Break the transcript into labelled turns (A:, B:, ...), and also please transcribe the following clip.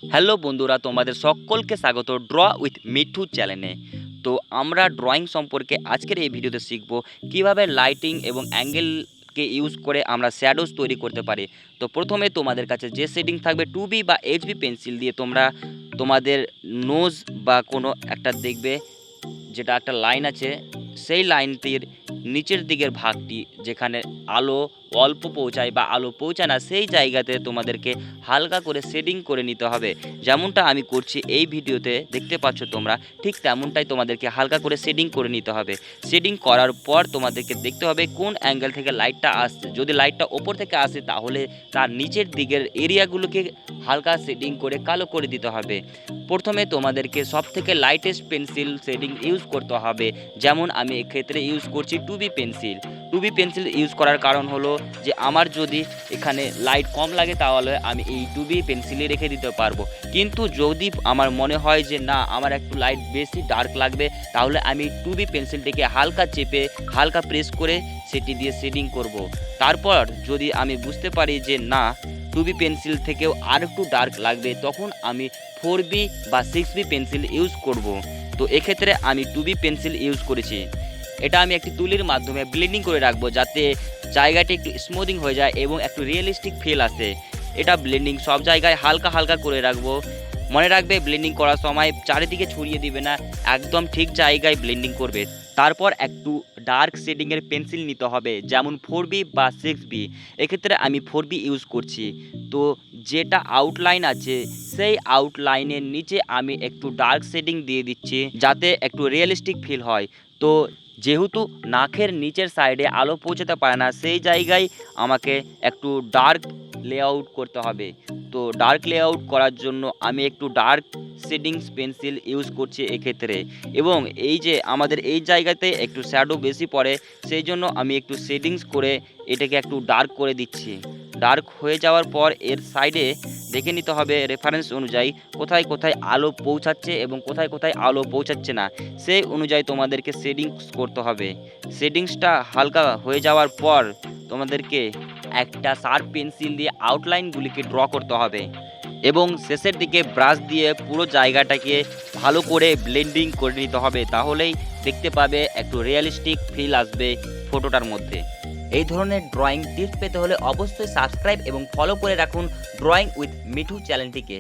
A: Hello বন্ধুরা, তোমাদের সকলকে স্বাগত ড্র উইথ মিঠু চ্যানেলে। তো আমরা ড্রয়িং সম্পর্কে আজকের এই ভিডিওতে শিখব কিভাবে লাইটিং এবং অ্যাঙ্গেলকে ইউজ করে আমরা শ্যাডোজ তৈরি করতে পারি। তো প্রথমে তোমাদের কাছে যে শেডিং থাকবে 2B বা HB পেন্সিল দিয়ে তোমরা তোমাদের নোজ বা কোনো একটা দেখবে যেটা একটা লাইন আছে, সেই লাইনটির নিচের দিকের ভাগটি যেখানে আলো অল্প পৌঁছায় বা আলো পৌঁছায় না, সেই জায়গাতে তোমাদেরকে হালকা করে শেডিং করে নিতে হবে। যেমনটা আমি করছি এই ভিডিওতে দেখতে পাচ্ছ তোমরা, ঠিক তেমনটাই তোমাদেরকে হালকা করে শেডিং করে নিতে হবে। শেডিং করার পর তোমাদেরকে দেখতে হবে কোন অ্যাঙ্গেল থেকে লাইটটা আসছে। যদি লাইটটা ওপর থেকে আসে তাহলে তার নিচের দিকের এরিয়াগুলোকে হালকা শেডিং করে কালো করে দিতে হবে। প্রথমে তোমাদেরকে সবথেকে লাইটেস্ট পেন্সিল শেডিং ইউজ করতে হবে। যেমন আমি এক্ষেত্রে ইউজ করছি 2B pencil. 2B pencil use করার কারণ হলো যে আমার যদি এখানে লাইট কম লাগে তাহলে আমি এই 2B পেন্সিলে রেখে দিতে পারবো। কিন্তু যদি আমার মনে হয় যে না আমার একটু লাইট বেশি ডার্ক লাগবে, তাহলে আমি 2B পেন্সিলটিকে হালকা চেপে হালকা প্রেস করে সেটি দিয়ে শেডিং করব। তারপর যদি আমি বুঝতে পারি যে না 2B পেন্সিল থেকেও আর একটু ডার্ক লাগবে, তখন আমি 4B বা 6B পেন্সিল ইউজ করব। তো এক্ষেত্রে আমি 2B পেন্সিল ইউজ করেছি। এটা আমি একটি তুলির মাধ্যমে ব্লেন্ডিং করে রাখবো যাতে জায়গাটি একটু স্মুদিং হয়ে যায় এবং একটু রিয়েলিস্টিক ফিল আসে। এটা ব্লেন্ডিং সব জায়গায় হালকা হালকা করে রাখবো। মনে রাখবে ব্লেন্ডিং করার সময় চারিদিকে ছড়িয়ে দিবে না, একদম ঠিক জায়গায় ব্লেন্ডিং করবে। তারপর একটু ডার্ক শেডিংয়ের পেন্সিল নিতে হবে, যেমন 4B বা 6B। এক্ষেত্রে আমি 4B ইউজ করছি। তো যেটা আউটলাইন আছে সেই আউটলাইনের নিচে আমি একটু ডার্ক শেডিং দিয়ে দিচ্ছি যাতে একটু রিয়েলিস্টিক ফিল হয়। তো যেহেতু নাকের নিচের সাইডে আলো পৌঁছাতে পারে না, সেই জায়গায় আমাকে একটু ডার্ক লেআউট করতে হবে। তো ডার্ক লেআউট করার জন্য আমি একটু ডার্ক শেডিংস পেন্সিল ইউজ করছি এক্ষেত্রে। এবং এই যে আমাদের এই জায়গাতে একটু শ্যাডো বেশি পড়ে, সেই জন্য আমি একটু শেডিংস করে এটাকে একটু ডার্ক করে দিচ্ছি। ডার্ক হয়ে যাওয়ার পর এর সাইডে দেখে নিতে হবে রেফারেন্স অনুযায়ী কোথায় কোথায় আলো পৌঁছাচ্ছে এবং কোথায় কোথায় আলো পৌঁছাচ্ছে না, সেই অনুযায়ী তোমাদেরকে শেডিংস করতে হবে। শেডিংসটা হালকা হয়ে যাওয়ার পর তোমাদেরকে একটা শার্প পেন্সিল দিয়ে আউটলাইনগুলিকে ড্র করতে হবে এবং শেষের দিকে ব্রাশ দিয়ে পুরো জায়গাটাকে ভালো করে ব্লেন্ডিং করে নিতে হবে। তাহলেই দেখতে পাবে একটু রিয়েলিস্টিক ফিল আসবে ফটোটার মধ্যে। এই ধরনের ড্রয়িং টিপস পেতে হলে অবশ্যই সাবস্ক্রাইব এবং ফলো করে রাখুন ড্রয়িং উইথ মিঠু চ্যানেলটিকে।